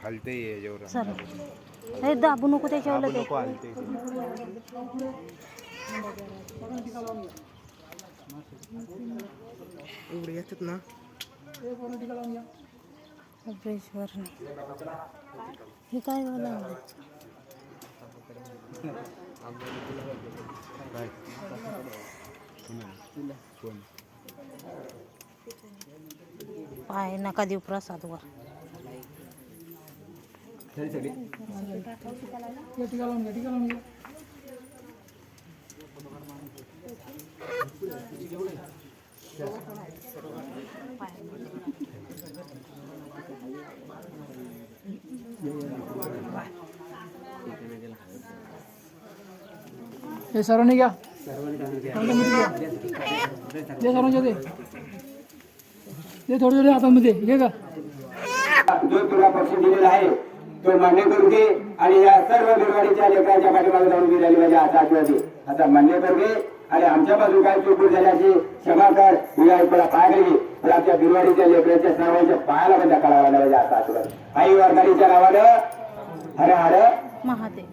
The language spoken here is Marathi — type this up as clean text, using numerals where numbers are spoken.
हलते याच्यावर सर हे दाबू नको त्याच्यावर ते हलते एवढे येतात ना ब्रिजवर हे काय झालं पाय नका देऊ प्रसादवर हे सर्वांनी घ्या सर्वांच्या ते थोडे थोडे हातामध्ये घे का जो तुला पक्ष दिलेला आहे तो मान्य करू दे आणि या सर्व बिरवाडीच्या लेकरांच्या पाठीमागे जाऊन उभी राहिली पाहिजे असा आशीर्वाद दे आता मान्य करू दे आणि आमच्यापासून काय चूक झाल्याची क्षमा कर विनायकला पाय घाली तर आमच्या बिरवाडीच्या लेकरांच्या सर्वांच्या पायाला बंद करावा पाहिजे असा आशीर्वाद आई वारकरीच्या नावानं हर हर महादेव